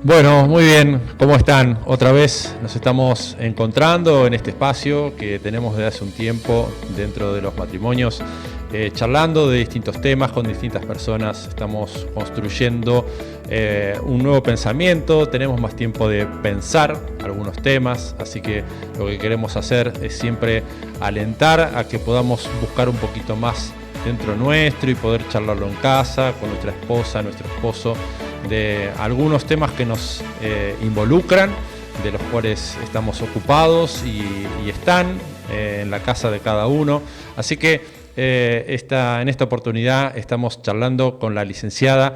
Bueno, muy bien, ¿cómo están? Otra vez nos estamos encontrando en este espacio que tenemos desde hace un tiempo dentro de los matrimonios, charlando de distintos temas con distintas personas. Estamos construyendo un nuevo pensamiento, tenemos más tiempo de pensar algunos temas, así que lo que queremos hacer es siempre alentar a que podamos buscar un poquito más dentro nuestro y poder charlarlo en casa, con nuestra esposa, nuestro esposo, de algunos temas que nos involucran, de los cuales estamos ocupados y están en la casa de cada uno. Así que en esta oportunidad estamos charlando con la licenciada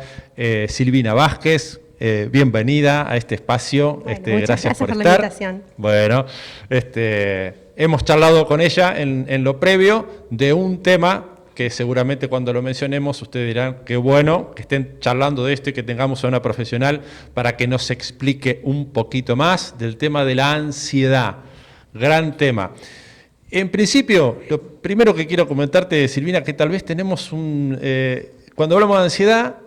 Silvina Vázquez. Bienvenida a este espacio. Bueno, gracias por la estar. invitación. Bueno, hemos charlado con ella en lo previo de un tema que seguramente cuando lo mencionemos ustedes dirán qué bueno que estén charlando de esto y que tengamos a una profesional para que nos explique un poquito más del tema de la ansiedad. Gran tema. En principio, lo primero que quiero comentarte, Silvina, que tal vez tenemos cuando hablamos de ansiedad,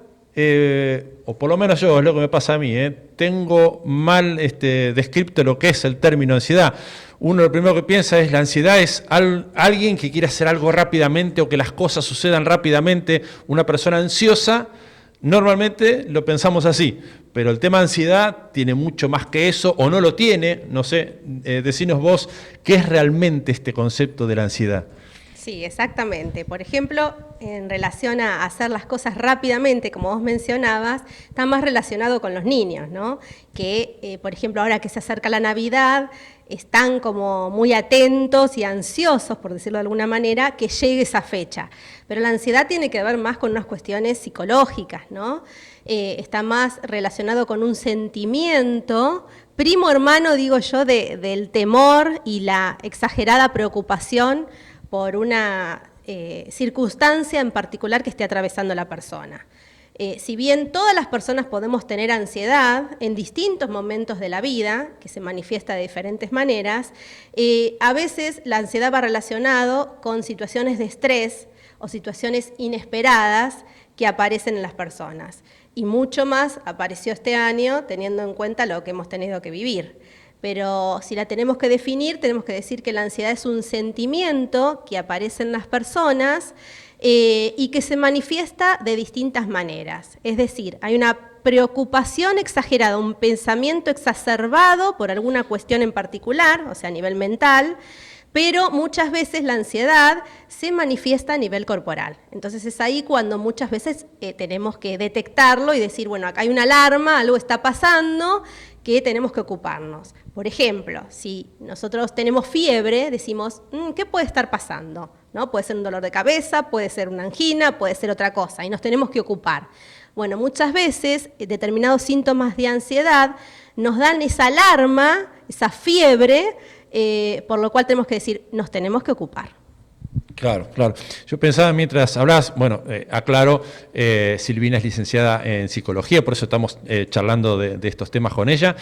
o por lo menos yo, es lo que me pasa a mí, tengo mal descrito lo que es el término ansiedad. Uno lo primero que piensa es la ansiedad es alguien que quiere hacer algo rápidamente o que las cosas sucedan rápidamente. Una persona ansiosa, normalmente lo pensamos así, pero el tema ansiedad tiene mucho más que eso, o no lo tiene. No sé, decinos vos, ¿qué es realmente este concepto de la ansiedad? Sí, exactamente. Por ejemplo, en relación a hacer las cosas rápidamente, como vos mencionabas, está más relacionado con los niños, ¿no? Que, por ejemplo, ahora que se acerca la Navidad, están como muy atentos y ansiosos, por decirlo de alguna manera, que llegue esa fecha. Pero la ansiedad tiene que ver más con unas cuestiones psicológicas, ¿no? Está más relacionado con un sentimiento, primo hermano, digo yo, del temor y la exagerada preocupación por una circunstancia en particular que esté atravesando la persona. Si bien todas las personas podemos tener ansiedad en distintos momentos de la vida, que se manifiesta de diferentes maneras, a veces la ansiedad va relacionado con situaciones de estrés o situaciones inesperadas que aparecen en las personas. Y mucho más apareció este año teniendo en cuenta lo que hemos tenido que vivir. Pero si la tenemos que definir, tenemos que decir que la ansiedad es un sentimiento que aparece en las personas y que se manifiesta de distintas maneras. Es decir, hay una preocupación exagerada, un pensamiento exacerbado por alguna cuestión en particular, o sea, a nivel mental, pero muchas veces la ansiedad se manifiesta a nivel corporal. Entonces es ahí cuando muchas veces tenemos que detectarlo y decir, bueno, acá hay una alarma, algo está pasando, que tenemos que ocuparnos. Por ejemplo, si nosotros tenemos fiebre, decimos, ¿qué puede estar pasando? ¿No? Puede ser un dolor de cabeza, puede ser una angina, puede ser otra cosa, y nos tenemos que ocupar. Bueno, muchas veces determinados síntomas de ansiedad nos dan esa alarma, esa fiebre, por lo cual tenemos que decir, nos tenemos que ocupar. Claro, claro. Yo pensaba mientras hablabas, bueno, aclaro, Silvina es licenciada en psicología, por eso estamos charlando de estos temas con ella.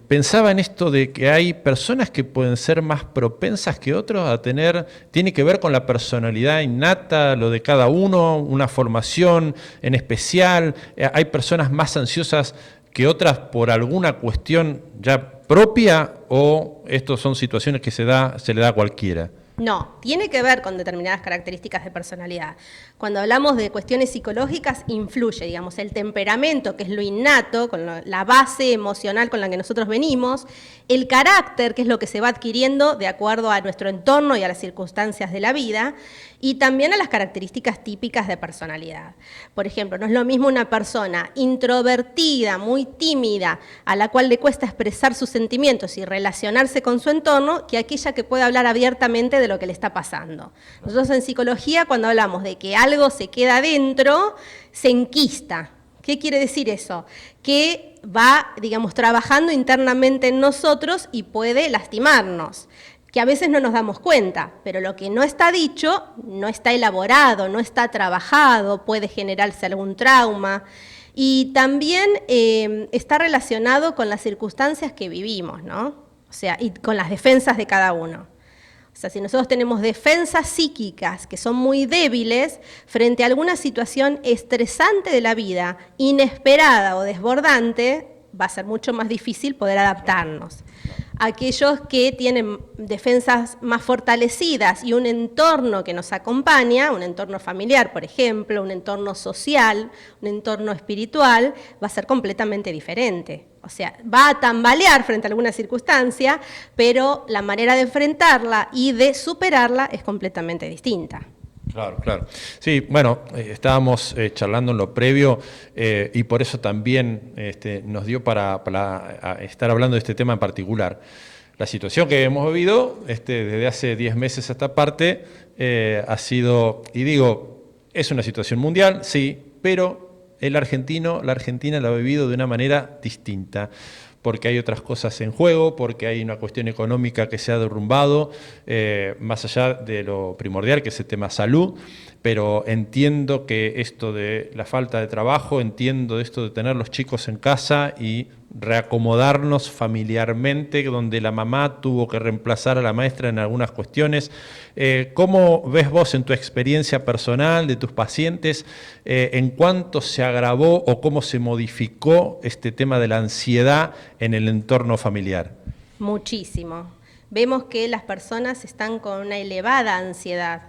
Pensaba en esto de que hay personas que pueden ser más propensas que otros a tener, tiene que ver con la personalidad innata, lo de cada uno, una formación en especial. Hay personas más ansiosas que otras por alguna cuestión ya propia, o estos son situaciones que se le da a cualquiera. No, tiene que ver con determinadas características de personalidad. Cuando hablamos de cuestiones psicológicas, influye, digamos, el temperamento, que es lo innato, con la base emocional con la que nosotros venimos, el carácter, que es lo que se va adquiriendo de acuerdo a nuestro entorno y a las circunstancias de la vida, y también a las características típicas de personalidad. Por ejemplo, no es lo mismo una persona introvertida, muy tímida, a la cual le cuesta expresar sus sentimientos y relacionarse con su entorno, que aquella que puede hablar abiertamente de lo que le está pasando. Nosotros en psicología, cuando hablamos de que algo se queda adentro, se enquista. ¿Qué quiere decir eso? Que va, digamos, trabajando internamente en nosotros y puede lastimarnos, que a veces no nos damos cuenta, pero lo que no está dicho, no está elaborado, no está trabajado, puede generarse algún trauma. Y también está relacionado con las circunstancias que vivimos, ¿no? O sea, y con las defensas de cada uno. O sea, si nosotros tenemos defensas psíquicas que son muy débiles frente a alguna situación estresante de la vida, inesperada o desbordante, va a ser mucho más difícil poder adaptarnos. Aquellos que tienen defensas más fortalecidas y un entorno que nos acompaña, un entorno familiar, por ejemplo, un entorno social, un entorno espiritual, va a ser completamente diferente. O sea, va a tambalear frente a alguna circunstancia, pero la manera de enfrentarla y de superarla es completamente distinta. Claro, claro. Sí, bueno, estábamos charlando en lo previo y por eso también nos dio para estar hablando de este tema en particular. La situación que hemos vivido desde hace 10 meses a esta parte ha sido, y digo, es una situación mundial, sí, pero el argentino, la Argentina la ha vivido de una manera distinta, porque hay otras cosas en juego, porque hay una cuestión económica que se ha derrumbado, más allá de lo primordial, que es el tema salud, pero entiendo que esto de la falta de trabajo, entiendo esto de tener los chicos en casa y reacomodarnos familiarmente, donde la mamá tuvo que reemplazar a la maestra en algunas cuestiones. ¿Cómo ves vos en tu experiencia personal de tus pacientes en cuánto se agravó o cómo se modificó este tema de la ansiedad en el entorno familiar? Muchísimo. Vemos que las personas están con una elevada ansiedad.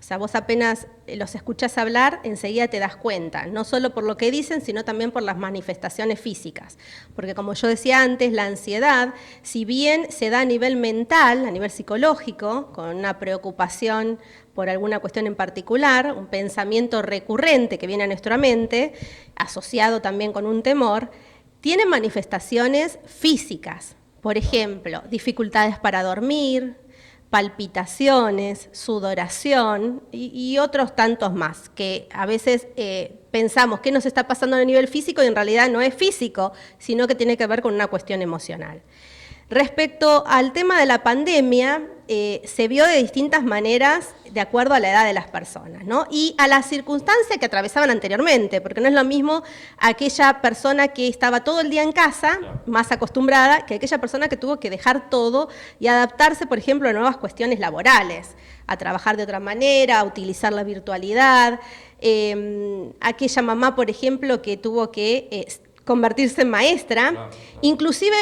O sea, vos apenas los escuchás hablar, enseguida te das cuenta, no solo por lo que dicen, sino también por las manifestaciones físicas. Porque como yo decía antes, la ansiedad, si bien se da a nivel mental, a nivel psicológico, con una preocupación por alguna cuestión en particular, un pensamiento recurrente que viene a nuestra mente, asociado también con un temor, tiene manifestaciones físicas. Por ejemplo, dificultades para dormir, palpitaciones, sudoración y otros tantos más, que a veces pensamos qué nos está pasando a nivel físico y en realidad no es físico, sino que tiene que ver con una cuestión emocional. Respecto al tema de la pandemia, se vio de distintas maneras de acuerdo a la edad de las personas, ¿no? Y a la circunstancia que atravesaban anteriormente, porque no es lo mismo aquella persona que estaba todo el día en casa, más acostumbrada, que aquella persona que tuvo que dejar todo y adaptarse, por ejemplo, a nuevas cuestiones laborales, a trabajar de otra manera, a utilizar la virtualidad. Aquella mamá, por ejemplo, que tuvo que convertirse en maestra, inclusive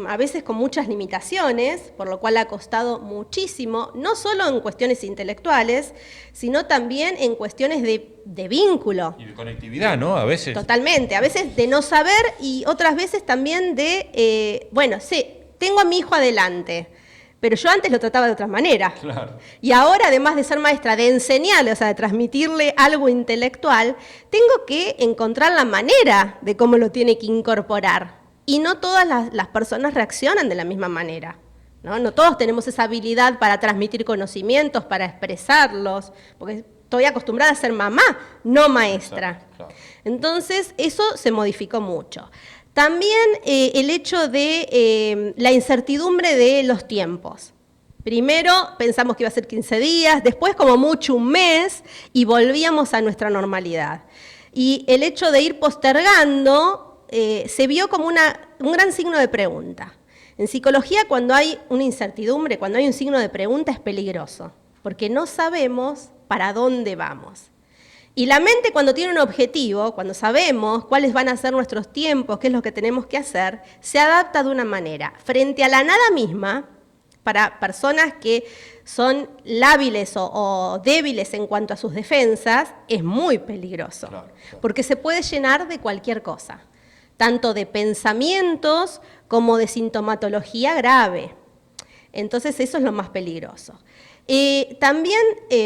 a veces con muchas limitaciones, por lo cual ha costado muchísimo, no solo en cuestiones intelectuales, sino también en cuestiones de vínculo. Y de conectividad, ¿no? A veces. Totalmente, a veces de no saber y otras veces también de, bueno, sí, tengo a mi hijo adelante, pero yo antes lo trataba de otra manera. Claro. Y ahora, además de ser maestra, de enseñarle, o sea, de transmitirle algo intelectual, tengo que encontrar la manera de cómo lo tiene que incorporar. Y no todas las personas reaccionan de la misma manera, ¿no? No todos tenemos esa habilidad para transmitir conocimientos, para expresarlos, porque estoy acostumbrada a ser mamá, no maestra. Claro. Entonces, eso se modificó mucho. También el hecho de la incertidumbre de los tiempos. Primero pensamos que iba a ser 15 días, después como mucho un mes y volvíamos a nuestra normalidad. Y el hecho de ir postergando se vio como un gran signo de pregunta. En psicología, cuando hay una incertidumbre, cuando hay un signo de pregunta, es peligroso, porque no sabemos para dónde vamos. Y la mente, cuando tiene un objetivo, cuando sabemos cuáles van a ser nuestros tiempos, qué es lo que tenemos que hacer, se adapta de una manera. Frente a la nada misma, para personas que son lábiles o débiles en cuanto a sus defensas, es muy peligroso, claro. Porque se puede llenar de cualquier cosa, tanto de pensamientos como de sintomatología grave. Entonces eso es lo más peligroso. También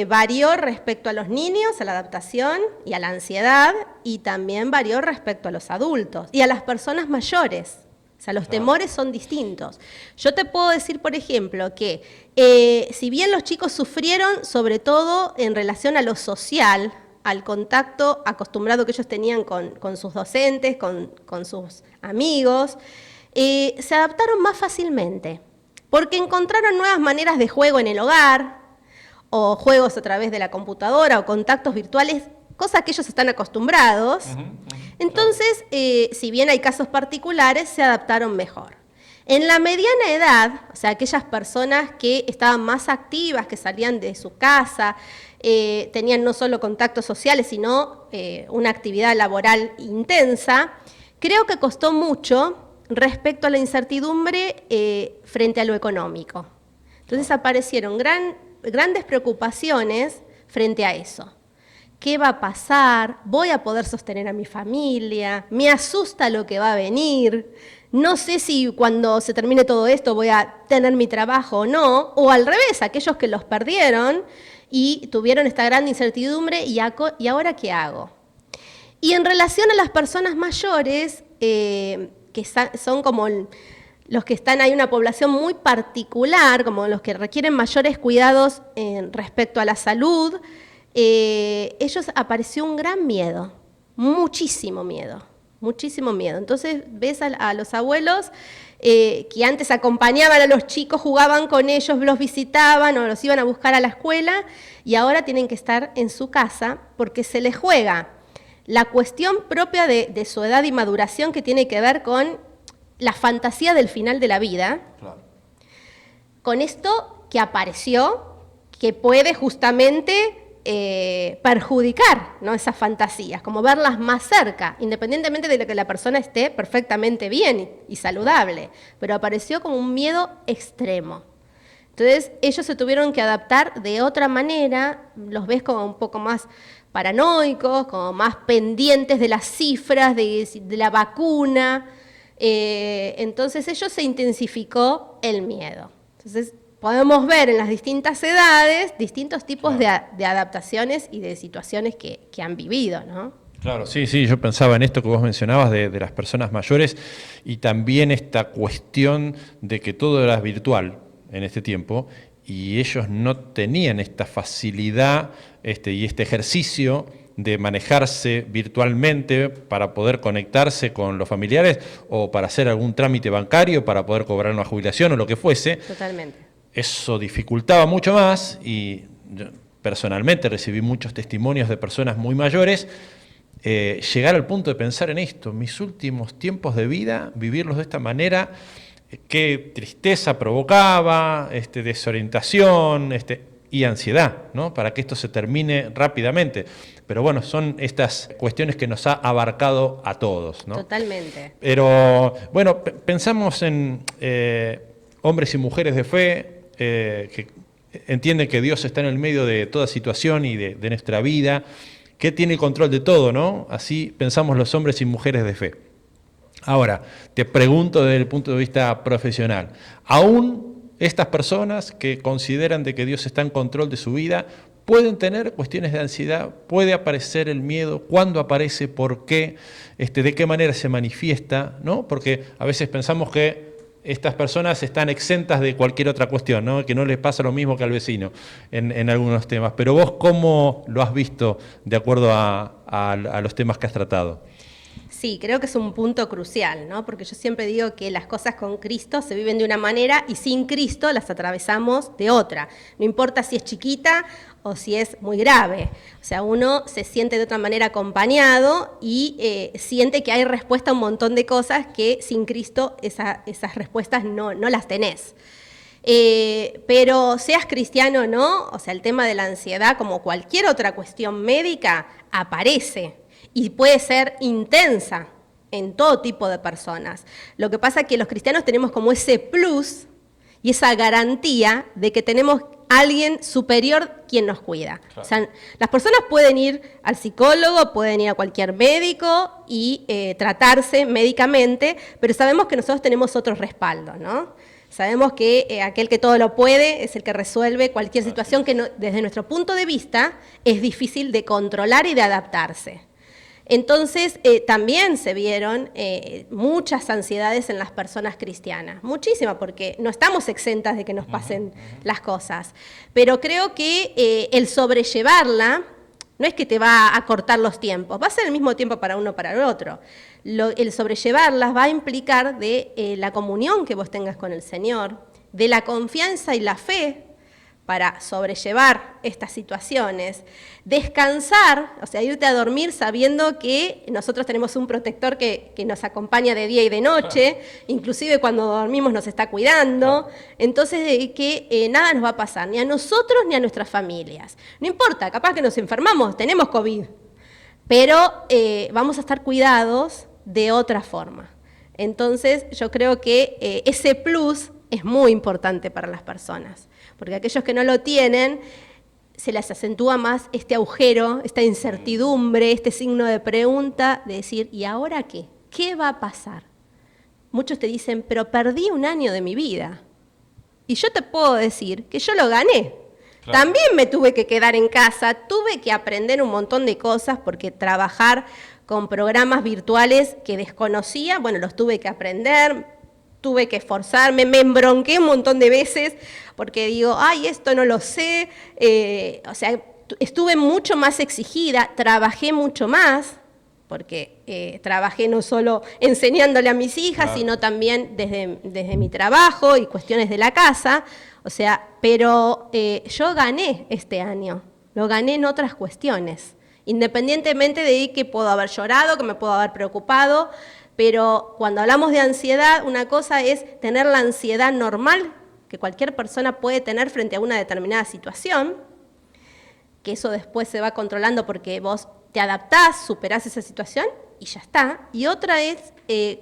varió respecto a los niños, a la adaptación y a la ansiedad, y también varió respecto a los adultos y a las personas mayores. O sea, los temores son distintos. Yo te puedo decir, por ejemplo, que si bien los chicos sufrieron, sobre todo en relación a lo social, al contacto acostumbrado que ellos tenían con sus docentes, con sus amigos, se adaptaron más fácilmente. Porque encontraron nuevas maneras de juego en el hogar, o juegos a través de la computadora, o contactos virtuales, cosas que ellos están acostumbrados. Entonces, si bien hay casos particulares, se adaptaron mejor. En la mediana edad, o sea, aquellas personas que estaban más activas, que salían de su casa, tenían no solo contactos sociales, sino una actividad laboral intensa, Creo que costó mucho respecto a la incertidumbre frente a lo económico. Entonces aparecieron grandes preocupaciones frente a eso. ¿Qué va a pasar? ¿Voy a poder sostener a mi familia? ¿Me asusta lo que va a venir? No sé si cuando se termine todo esto voy a tener mi trabajo o no. O al revés, aquellos que los perdieron y tuvieron esta gran incertidumbre, ¿y ahora qué hago? Y en relación a las personas mayores, que son como los que están ahí, una población muy particular, como los que requieren mayores cuidados respecto a la salud, ellos apareció un gran miedo, muchísimo miedo. Entonces ves a los abuelos que antes acompañaban a los chicos, jugaban con ellos, los visitaban o los iban a buscar a la escuela, y ahora tienen que estar en su casa porque se les juega la cuestión propia de su edad y maduración, que tiene que ver con la fantasía del final de la vida, claro, con esto que apareció, que puede justamente perjudicar, ¿no?, esas fantasías, como verlas más cerca, independientemente de que la persona esté perfectamente bien y saludable, pero apareció como un miedo extremo. Entonces ellos se tuvieron que adaptar de otra manera, los ves como un poco más paranoicos, como más pendientes de las cifras, de la vacuna. Entonces ellos se intensificó el miedo. Entonces podemos ver en las distintas edades distintos tipos de adaptaciones y de situaciones que han vivido, ¿no? Claro, sí, yo pensaba en esto que vos mencionabas de las personas mayores, y también esta cuestión de que todo era virtual en este tiempo, y ellos no tenían esta facilidad y este ejercicio de manejarse virtualmente para poder conectarse con los familiares o para hacer algún trámite bancario, para poder cobrar una jubilación o lo que fuese. Totalmente. Eso dificultaba mucho más, y yo personalmente recibí muchos testimonios de personas muy mayores, llegar al punto de pensar en esto, mis últimos tiempos de vida, vivirlos de esta manera, qué tristeza provocaba, desorientación y ansiedad, ¿no?, para que esto se termine rápidamente. Pero bueno, son estas cuestiones que nos ha abarcado a todos, ¿no? Totalmente. Pero bueno, pensamos en hombres y mujeres de fe, que entienden que Dios está en el medio de toda situación y de nuestra vida, que tiene el control de todo, ¿no? Así pensamos los hombres y mujeres de fe. Ahora, te pregunto desde el punto de vista profesional, ¿aún estas personas que consideran de que Dios está en control de su vida pueden tener cuestiones de ansiedad? ¿Puede aparecer el miedo? ¿Cuándo aparece? ¿Por qué? ¿De qué manera se manifiesta? ¿No? Porque a veces pensamos que estas personas están exentas de cualquier otra cuestión, ¿no?, que no les pasa lo mismo que al vecino en algunos temas. Pero vos, ¿cómo lo has visto de acuerdo a los temas que has tratado? Sí, creo que es un punto crucial, ¿no? Porque yo siempre digo que las cosas con Cristo se viven de una manera y sin Cristo las atravesamos de otra. No importa si es chiquita o si es muy grave. O sea, uno se siente de otra manera acompañado y siente que hay respuesta a un montón de cosas que sin Cristo esas respuestas no las tenés. Pero seas cristiano o no, o sea, el tema de la ansiedad, como cualquier otra cuestión médica, aparece. Y puede ser intensa en todo tipo de personas. Lo que pasa es que los cristianos tenemos como ese plus y esa garantía de que tenemos alguien superior quien nos cuida. Claro. O sea, las personas pueden ir al psicólogo, pueden ir a cualquier médico y tratarse médicamente, pero sabemos que nosotros tenemos otro respaldo, ¿no? Sabemos que aquel que todo lo puede es el que resuelve cualquier situación que desde nuestro punto de vista es difícil de controlar y de adaptarse. Entonces, también se vieron muchas ansiedades en las personas cristianas, muchísimas, porque no estamos exentas de que nos pasen las cosas. Pero creo que el sobrellevarla no es que te va a cortar los tiempos, va a ser el mismo tiempo para uno para el otro. El sobrellevarlas va a implicar de la comunión que vos tengas con el Señor, de la confianza y la fe para sobrellevar estas situaciones, descansar, o sea, irte a dormir sabiendo que nosotros tenemos un protector que nos acompaña de día y de noche, inclusive cuando dormimos nos está cuidando, entonces que nada nos va a pasar, ni a nosotros ni a nuestras familias. No importa, capaz que nos enfermamos, tenemos COVID, pero vamos a estar cuidados de otra forma. Entonces, yo creo que ese plus es muy importante para las personas, porque aquellos que no lo tienen, se les acentúa más este agujero, esta incertidumbre, este signo de pregunta, de decir, ¿y ahora qué? ¿Qué va a pasar? Muchos te dicen, pero perdí un año de mi vida. Y yo te puedo decir que yo lo gané. Claro. También me tuve que quedar en casa, tuve que aprender un montón de cosas, porque trabajar con programas virtuales que desconocía, bueno, los tuve que aprender, tuve que esforzarme, me embronqué un montón de veces, porque digo, ay, esto no lo sé, o sea, estuve mucho más exigida, trabajé mucho más, porque trabajé no solo enseñándole a mis hijas, claro, sino también desde mi trabajo y cuestiones de la casa, o sea, pero yo gané este año, lo gané en otras cuestiones, independientemente de que puedo haber llorado, que me puedo haber preocupado, pero cuando hablamos de ansiedad, una cosa es tener la ansiedad normal que cualquier persona puede tener frente a una determinada situación, que eso después se va controlando porque vos te adaptás, superás esa situación y ya está. Y otra es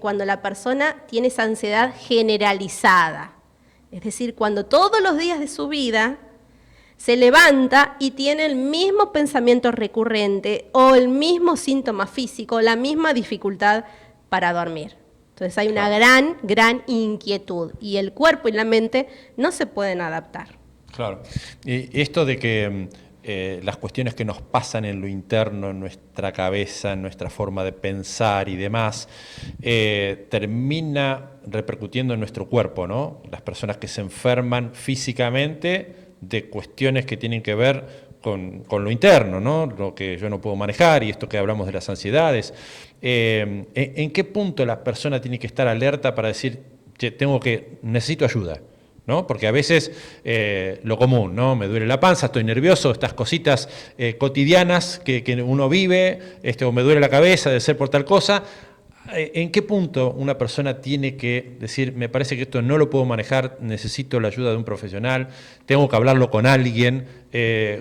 cuando la persona tiene esa ansiedad generalizada, es decir, cuando todos los días de su vida se levanta y tiene el mismo pensamiento recurrente o el mismo síntoma físico, la misma dificultad para dormir. Entonces hay una gran inquietud y el cuerpo y la mente no se pueden adaptar. Claro. Y esto de que las cuestiones que nos pasan en lo interno, en nuestra cabeza, en nuestra forma de pensar y demás, termina repercutiendo en nuestro cuerpo, ¿no? Las personas que se enferman físicamente de cuestiones que tienen que ver con lo interno, ¿no? Lo que yo no puedo manejar y esto que hablamos de las ansiedades. ¿En qué punto la persona tiene que estar alerta para decir, necesito ayuda? ¿No? Porque a veces lo común, ¿no? Me duele la panza, estoy nervioso, estas cositas cotidianas que uno vive, o me duele la cabeza de ser por tal cosa. ¿En qué punto una persona tiene que decir, me parece que esto no lo puedo manejar, necesito la ayuda de un profesional, tengo que hablarlo con alguien?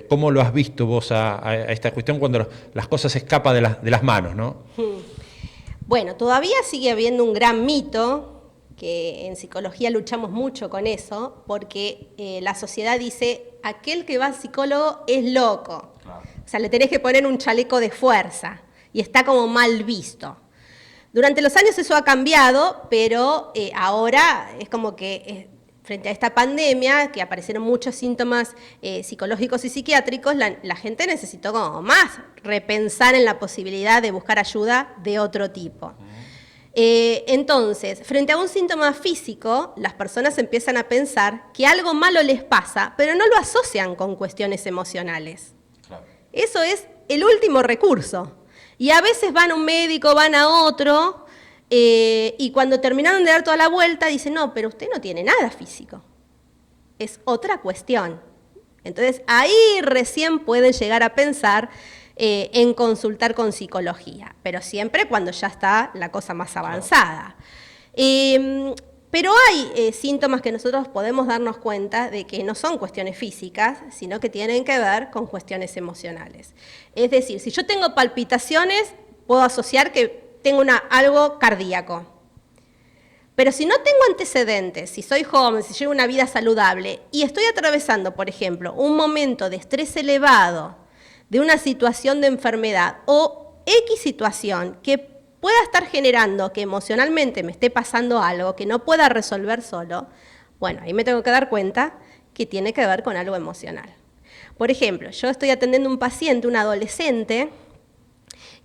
¿Cómo lo has visto vos a esta cuestión cuando las cosas escapan de las manos, ¿no? Bueno, todavía sigue habiendo un gran mito, que en psicología luchamos mucho con eso, porque la sociedad dice, aquel que va al psicólogo es loco. Claro. O sea, le tenés que poner un chaleco de fuerza y está como mal visto. Durante los años eso ha cambiado, pero ahora es como que frente a esta pandemia, que aparecieron muchos síntomas psicológicos y psiquiátricos, la gente necesitó como más repensar en la posibilidad de buscar ayuda de otro tipo. Entonces, frente a un síntoma físico, las personas empiezan a pensar que algo malo les pasa, pero no lo asocian con cuestiones emocionales. Claro. Eso es el último recurso. Y a veces van a un médico, van a otro, y cuando terminaron de dar toda la vuelta, dicen, no, pero usted no tiene nada físico. Es otra cuestión. Entonces, ahí recién pueden llegar a pensar en consultar con psicología, pero siempre cuando ya está la cosa más avanzada. Pero hay síntomas que nosotros podemos darnos cuenta de que no son cuestiones físicas, sino que tienen que ver con cuestiones emocionales. Es decir, si yo tengo palpitaciones, puedo asociar que tengo algo cardíaco. Pero si no tengo antecedentes, si soy joven, si llevo una vida saludable y estoy atravesando, por ejemplo, un momento de estrés elevado, de una situación de enfermedad o X situación que pueda estar generando que emocionalmente me esté pasando algo que no pueda resolver solo, bueno, ahí me tengo que dar cuenta que tiene que ver con algo emocional. Por ejemplo, yo estoy atendiendo a un paciente, un adolescente,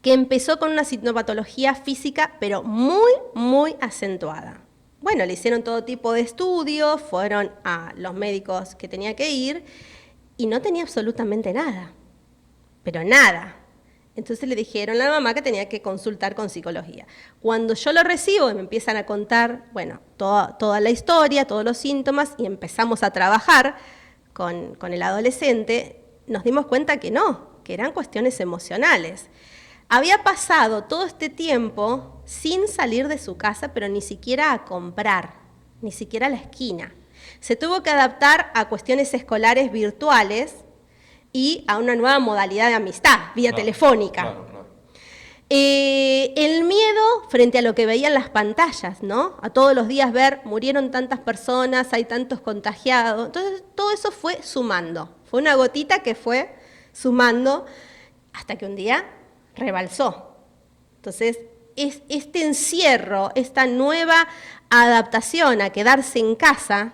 que empezó con una sintomatología física, pero muy acentuada. Bueno, le hicieron todo tipo de estudios, fueron a los médicos que tenía que ir y no tenía absolutamente nada, pero nada. Entonces le dijeron a la mamá que tenía que consultar con psicología. Cuando yo lo recibo y me empiezan a contar, bueno, toda la historia, todos los síntomas, y empezamos a trabajar con el adolescente, nos dimos cuenta que no, que eran cuestiones emocionales. Había pasado todo este tiempo sin salir de su casa, pero ni siquiera a comprar, ni siquiera a la esquina. Se tuvo que adaptar a cuestiones escolares virtuales y a una nueva modalidad de amistad, vía telefónica. Claro. El miedo frente a lo que veían las pantallas, ¿no? A todos los días ver, murieron tantas personas, hay tantos contagiados. Entonces, todo eso fue sumando. Fue una gotita que fue sumando hasta que un día rebalsó. Entonces, este encierro, esta nueva adaptación a quedarse en casa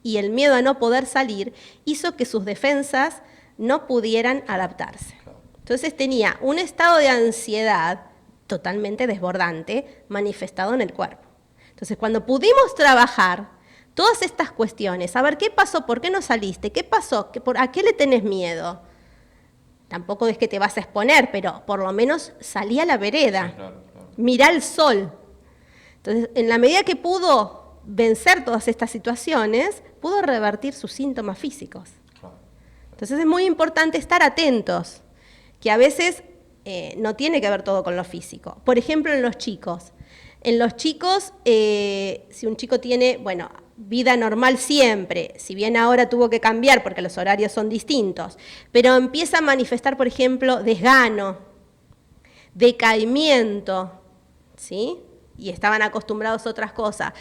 y el miedo a no poder salir, hizo que sus defensas no pudieran adaptarse. Entonces tenía un estado de ansiedad totalmente desbordante manifestado en el cuerpo. Entonces cuando pudimos trabajar todas estas cuestiones, a ver qué pasó, por qué no saliste, qué pasó, a qué le tenés miedo, tampoco es que te vas a exponer, pero por lo menos salí a la vereda, sí, claro. Mirá el sol. Entonces en la medida que pudo vencer todas estas situaciones, pudo revertir sus síntomas físicos. Claro. Entonces es muy importante estar atentos, que a veces no tiene que ver todo con lo físico. Por ejemplo, en los chicos. En los chicos, si un chico tiene, bueno, vida normal siempre, si bien ahora tuvo que cambiar porque los horarios son distintos, pero empieza a manifestar, por ejemplo, desgano, decaimiento, ¿sí? Y estaban acostumbrados a otras cosas.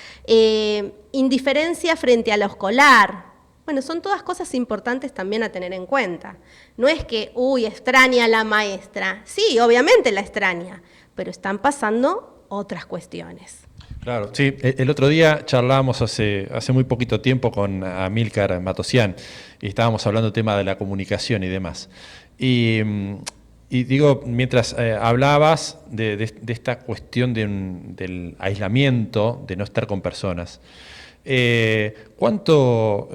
Indiferencia frente a lo escolar. Bueno, son todas cosas importantes también a tener en cuenta. No es que, extraña a la maestra. Sí, obviamente la extraña, pero están pasando otras cuestiones. Claro, sí. El otro día charlábamos hace muy poquito tiempo con Amílcar Matosian y estábamos hablando del tema de la comunicación y demás. Y digo, mientras hablabas de esta cuestión del aislamiento, de no estar con personas, ¿cuánto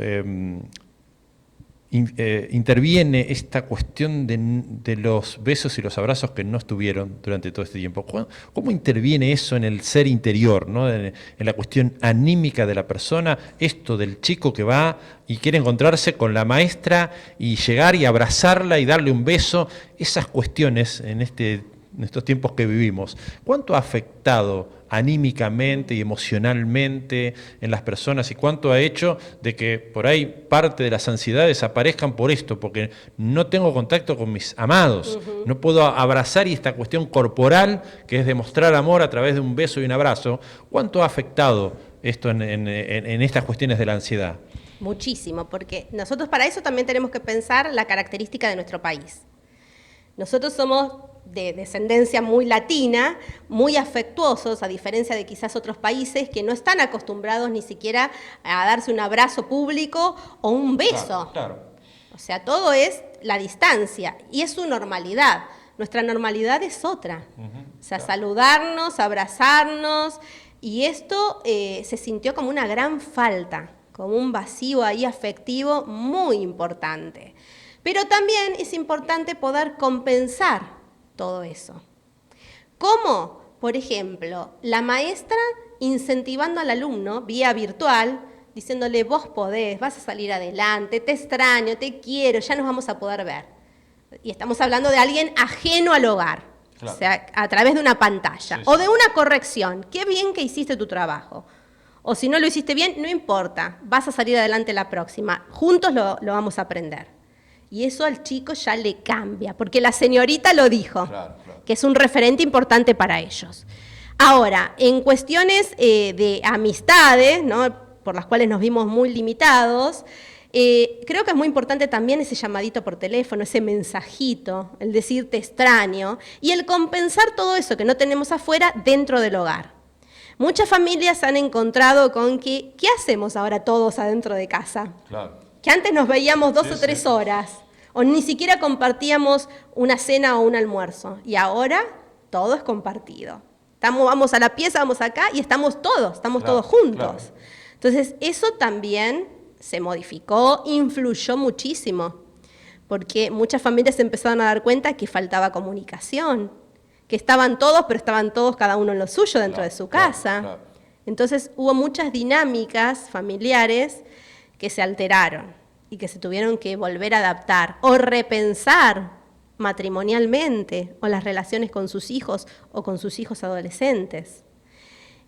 interviene esta cuestión de los besos y los abrazos que no estuvieron durante todo este tiempo? ¿Cómo interviene eso en el ser interior, ¿no? En la cuestión anímica de la persona, esto del chico que va y quiere encontrarse con la maestra y llegar y abrazarla y darle un beso? Esas cuestiones en estos tiempos que vivimos, ¿cuánto ha afectado anímicamente y emocionalmente en las personas y cuánto ha hecho de que por ahí parte de las ansiedades aparezcan por esto? Porque no tengo contacto con mis amados, no puedo abrazar, y esta cuestión corporal que es demostrar amor a través de un beso y un abrazo, ¿cuánto ha afectado esto en estas cuestiones de la ansiedad? Muchísimo, porque nosotros para eso también tenemos que pensar la característica de nuestro país. Nosotros somos de descendencia muy latina, muy afectuosos, a diferencia de quizás otros países que no están acostumbrados ni siquiera a darse un abrazo público o un beso. Claro, claro. O sea, todo es la distancia y es su normalidad. Nuestra normalidad es otra. O sea, claro, saludarnos, abrazarnos, y esto se sintió como una gran falta, como un vacío ahí afectivo muy importante. Pero también es importante poder compensar todo eso. ¿Cómo? Por ejemplo, la maestra incentivando al alumno vía virtual, diciéndole, vos podés, vas a salir adelante, te extraño, te quiero, ya nos vamos a poder ver. Y estamos hablando de alguien ajeno al hogar, claro, o sea, a través de una pantalla, sí, o de una corrección. Qué bien que hiciste tu trabajo. O si no lo hiciste bien, no importa, vas a salir adelante la próxima. Juntos lo vamos a aprender. Y eso al chico ya le cambia, porque la señorita lo dijo, claro, claro, que es un referente importante para ellos. Ahora, en cuestiones de amistades, ¿no?, por las cuales nos vimos muy limitados, creo que es muy importante también ese llamadito por teléfono, ese mensajito, el decir te extraño, y el compensar todo eso que no tenemos afuera dentro del hogar. Muchas familias han encontrado con que, ¿qué hacemos ahora todos adentro de casa? Claro. Que antes nos veíamos 2 o 3 horas, o ni siquiera compartíamos una cena o un almuerzo, y ahora todo es compartido. Vamos a la pieza, vamos acá, y estamos todos juntos. Claro. Entonces, eso también se modificó, influyó muchísimo, porque muchas familias se empezaron a dar cuenta que faltaba comunicación, que estaban todos, pero estaban todos cada uno en lo suyo dentro de su casa. Claro. Entonces, hubo muchas dinámicas familiares que se alteraron y que se tuvieron que volver a adaptar o repensar matrimonialmente o las relaciones con sus hijos o con sus hijos adolescentes.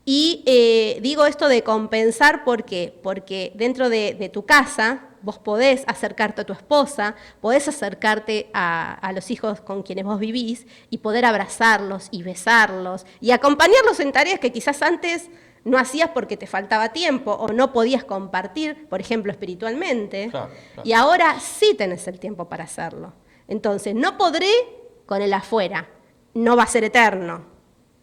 Y digo esto de compensar, ¿por qué? Porque dentro de tu casa vos podés acercarte a tu esposa, podés acercarte a los hijos con quienes vos vivís y poder abrazarlos y besarlos y acompañarlos en tareas que quizás antes no hacías porque te faltaba tiempo o no podías compartir, por ejemplo, espiritualmente. Claro. Y ahora sí tenés el tiempo para hacerlo. Entonces, no podré con el afuera, no va a ser eterno.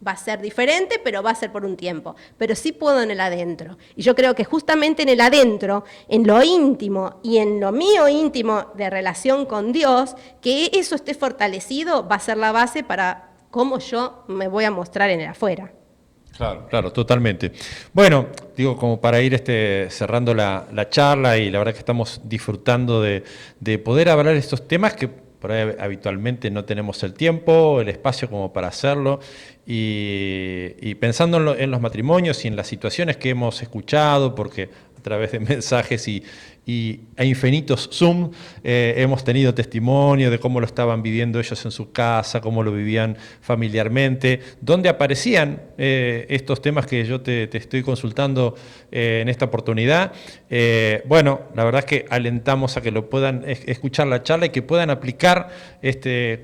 Va a ser diferente, pero va a ser por un tiempo. Pero sí puedo en el adentro. Y yo creo que justamente en el adentro, en lo íntimo y en lo mío íntimo de relación con Dios, que eso esté fortalecido, va a ser la base para cómo yo me voy a mostrar en el afuera. Claro, totalmente. Bueno, digo, como para ir cerrando la charla, y la verdad que estamos disfrutando de poder hablar de estos temas que por ahí habitualmente no tenemos el tiempo, el espacio como para hacerlo, y pensando en los matrimonios y en las situaciones que hemos escuchado, porque a través de mensajes y a infinitos Zoom hemos tenido testimonio de cómo lo estaban viviendo ellos en su casa, cómo lo vivían familiarmente, dónde aparecían estos temas que yo te estoy consultando en esta oportunidad. Bueno, la verdad es que alentamos a que lo puedan escuchar la charla y que puedan aplicar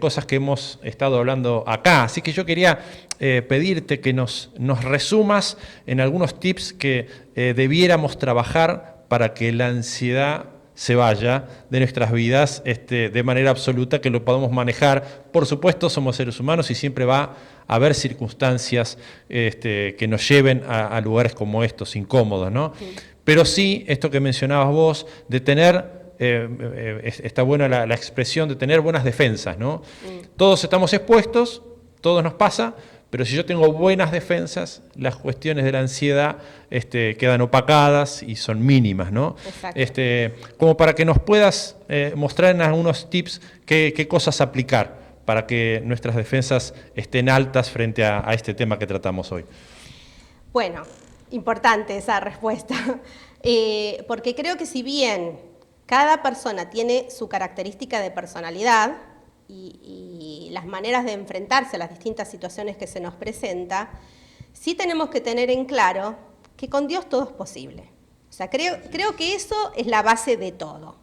cosas que hemos estado hablando acá. Así que yo quería pedirte que nos resumas en algunos tips que debiéramos trabajar para que la ansiedad se vaya de nuestras vidas de manera absoluta, que lo podamos manejar. Por supuesto, somos seres humanos y siempre va a haber circunstancias que nos lleven a lugares como estos, incómodos, ¿no? Sí. Pero sí, esto que mencionabas vos, de tener, está buena la expresión de tener buenas defensas, ¿no? Todos estamos expuestos, todo nos pasa, pero si yo tengo buenas defensas, las cuestiones de la ansiedad quedan opacadas y son mínimas, ¿no? Como para que nos puedas mostrar en algunos tips qué cosas aplicar para que nuestras defensas estén altas frente a este tema que tratamos hoy. Bueno, importante esa respuesta, porque creo que si bien cada persona tiene su característica de personalidad, y las maneras de enfrentarse a las distintas situaciones que se nos presenta, sí tenemos que tener en claro que con Dios todo es posible. O sea, creo que eso es la base de todo.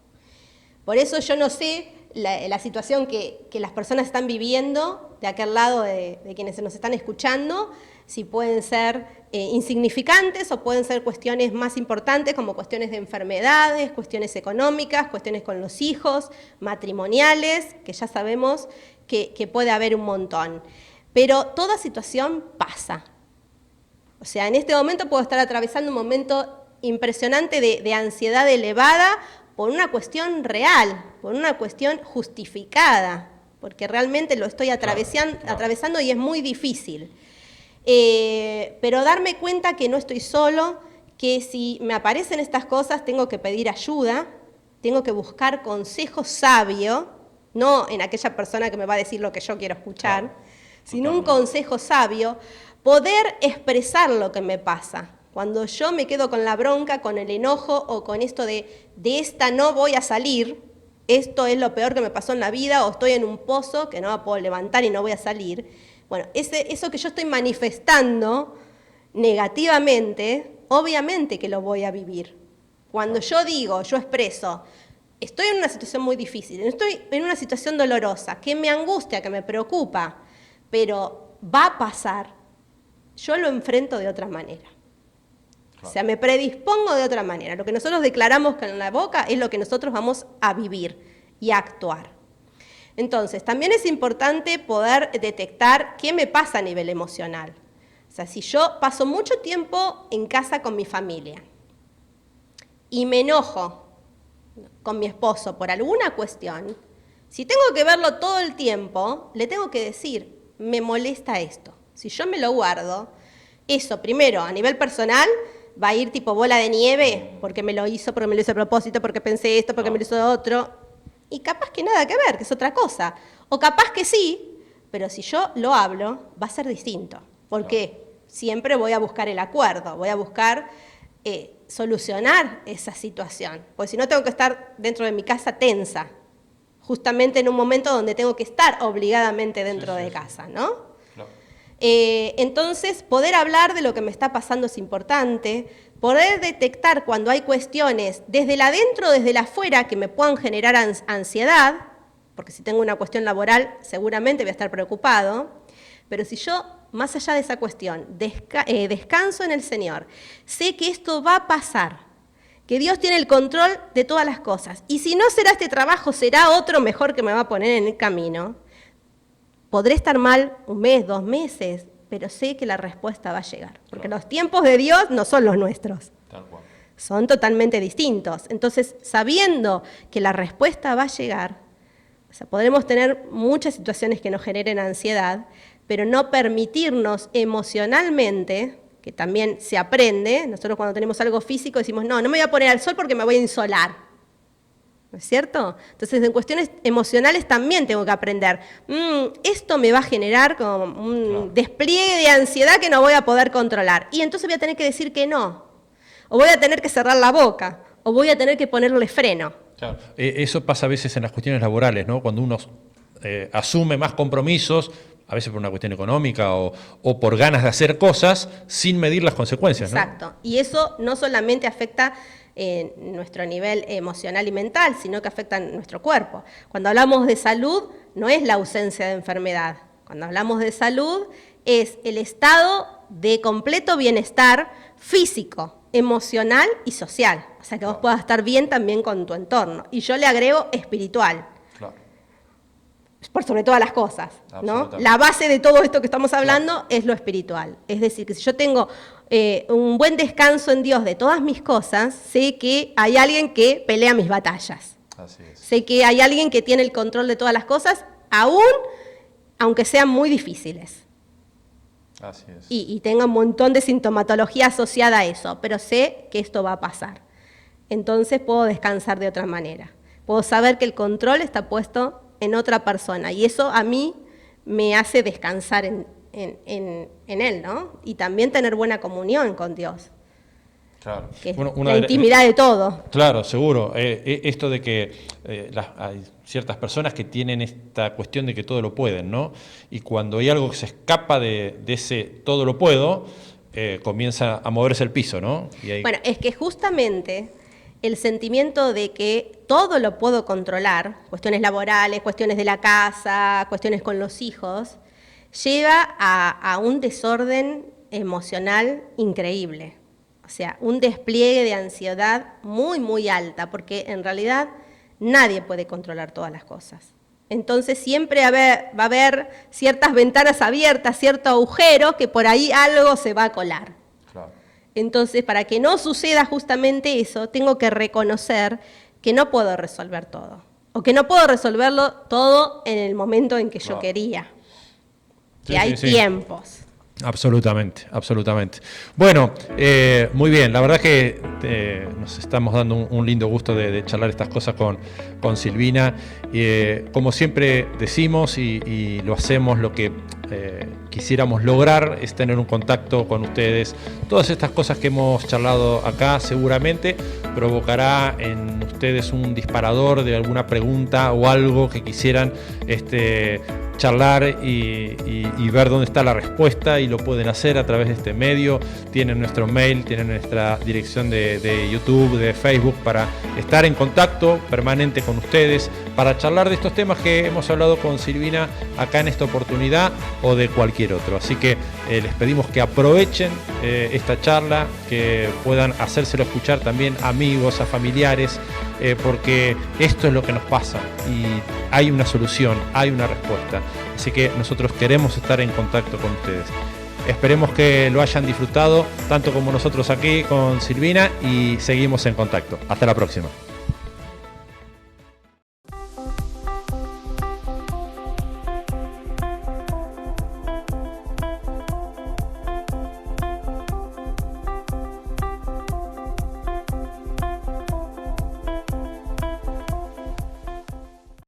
Por eso yo no sé la situación que las personas están viviendo de aquel lado de quienes nos están escuchando, si pueden ser insignificantes o pueden ser cuestiones más importantes como cuestiones de enfermedades, cuestiones económicas, cuestiones con los hijos, matrimoniales, que ya sabemos que puede haber un montón. Pero toda situación pasa. O sea, en este momento puedo estar atravesando un momento impresionante de ansiedad elevada por una cuestión real, por una cuestión justificada, porque realmente lo estoy atravesando y es muy difícil. Pero darme cuenta que no estoy solo, que si me aparecen estas cosas tengo que pedir ayuda, tengo que buscar consejo sabio, no en aquella persona que me va a decir lo que yo quiero escuchar, sino un consejo sabio, poder expresar lo que me pasa. Cuando yo me quedo con la bronca, con el enojo o con esto de esta no voy a salir, esto es lo peor que me pasó en la vida, o estoy en un pozo que no me puedo levantar y no voy a salir. Bueno, eso que yo estoy manifestando negativamente, obviamente que lo voy a vivir. Cuando yo expreso, estoy en una situación muy difícil, estoy en una situación dolorosa, que me angustia, que me preocupa, pero va a pasar, yo lo enfrento de otra manera. O sea, me predispongo de otra manera. Lo que nosotros declaramos con la boca es lo que nosotros vamos a vivir y a actuar. Entonces, también es importante poder detectar qué me pasa a nivel emocional. O sea, si yo paso mucho tiempo en casa con mi familia y me enojo con mi esposo por alguna cuestión, si tengo que verlo todo el tiempo, le tengo que decir, me molesta esto. Si yo me lo guardo, eso primero, a nivel personal, va a ir tipo bola de nieve, porque me lo hizo a propósito, porque pensé esto, porque me lo hizo otro. Y capaz que nada que ver, que es otra cosa. O capaz que sí, pero si yo lo hablo, va a ser distinto. Porque siempre voy a buscar el acuerdo, voy a buscar solucionar esa situación. Porque si no, tengo que estar dentro de mi casa tensa, justamente en un momento donde tengo que estar obligadamente dentro de casa, ¿no? Entonces, poder hablar de lo que me está pasando es importante, Poder detectar cuando hay cuestiones desde el adentro o desde el afuera que me puedan generar ansiedad, porque si tengo una cuestión laboral seguramente voy a estar preocupado, pero si yo, más allá de esa cuestión, descanso en el Señor, sé que esto va a pasar, que Dios tiene el control de todas las cosas, y si no será este trabajo, será otro mejor que me va a poner en el camino, podré estar mal 1 mes, 2 meses, pero sé que la respuesta va a llegar, porque los tiempos de Dios no son los nuestros, son totalmente distintos. Entonces, sabiendo que la respuesta va a llegar, o sea, podremos tener muchas situaciones que nos generen ansiedad, pero no permitirnos emocionalmente, que también se aprende. Nosotros cuando tenemos algo físico decimos, no me voy a poner al sol porque me voy a insolar. ¿No es cierto? Entonces, en cuestiones emocionales también tengo que aprender. Esto me va a generar como un despliegue de ansiedad que no voy a poder controlar. Y entonces voy a tener que decir que no. O voy a tener que cerrar la boca. O voy a tener que ponerle freno. Claro. Eso pasa a veces en las cuestiones laborales, ¿no? Cuando uno asume más compromisos, a veces por una cuestión económica o por ganas de hacer cosas sin medir las consecuencias, ¿no? Exacto. Y eso no solamente afecta nuestro nivel emocional y mental, sino que afecta nuestro cuerpo. Cuando hablamos de salud, no es la ausencia de enfermedad. Cuando hablamos de salud, es el estado de completo bienestar físico, emocional y social. O sea, que vos puedas estar bien también con tu entorno. Y yo le agrego espiritual. Claro. Por sobre todas las cosas, ¿no? La base de todo esto que estamos hablando es lo espiritual. Es decir, que si yo tengo un buen descanso en Dios de todas mis cosas, sé que hay alguien que pelea mis batallas. Así es. Sé que hay alguien que tiene el control de todas las cosas, aunque sean muy difíciles. Así es. Y tenga un montón de sintomatología asociada a eso, pero sé que esto va a pasar. Entonces puedo descansar de otra manera. Puedo saber que el control está puesto en otra persona, y eso a mí me hace descansar en Él, ¿no? Y también tener buena comunión con Dios. Claro. Que es la intimidad de todo. Claro, seguro. Esto de que hay ciertas personas que tienen esta cuestión de que todo lo pueden, ¿no? Y cuando hay algo que se escapa de ese todo lo puedo, comienza a moverse el piso, ¿no? Y ahí... Bueno, es que justamente el sentimiento de que todo lo puedo controlar, cuestiones laborales, cuestiones de la casa, cuestiones con los hijos, lleva a un desorden emocional increíble. O sea, un despliegue de ansiedad muy, muy alta, porque en realidad nadie puede controlar todas las cosas. Entonces siempre va a haber ciertas ventanas abiertas, cierto agujero, que por ahí algo se va a colar. Claro. Entonces, para que no suceda justamente eso, tengo que reconocer que no puedo resolver todo, o que no puedo resolverlo todo en el momento en que yo quería. Sí, que hay tiempos. Absolutamente, absolutamente. Bueno, muy bien, la verdad que nos estamos dando un lindo gusto de charlar estas cosas con Silvina. Como siempre decimos y lo hacemos, lo que quisiéramos lograr es tener un contacto con ustedes. Todas estas cosas que hemos charlado acá seguramente provocará en ustedes un disparador de alguna pregunta o algo que quisieran charlar y ver dónde está la respuesta, y lo pueden hacer a través de este medio. Tienen nuestro mail, tienen nuestra dirección de YouTube, de Facebook, para estar en contacto permanente con ustedes, para charlar de estos temas que hemos hablado con Silvina acá en esta oportunidad o de cualquier otro. Así que les pedimos que aprovechen esta charla, que puedan hacérselo escuchar también a amigos, a familiares, porque esto es lo que nos pasa y hay una solución, hay una respuesta. Así que nosotros queremos estar en contacto con ustedes. Esperemos que lo hayan disfrutado tanto como nosotros aquí con Silvina, y seguimos en contacto. Hasta la próxima.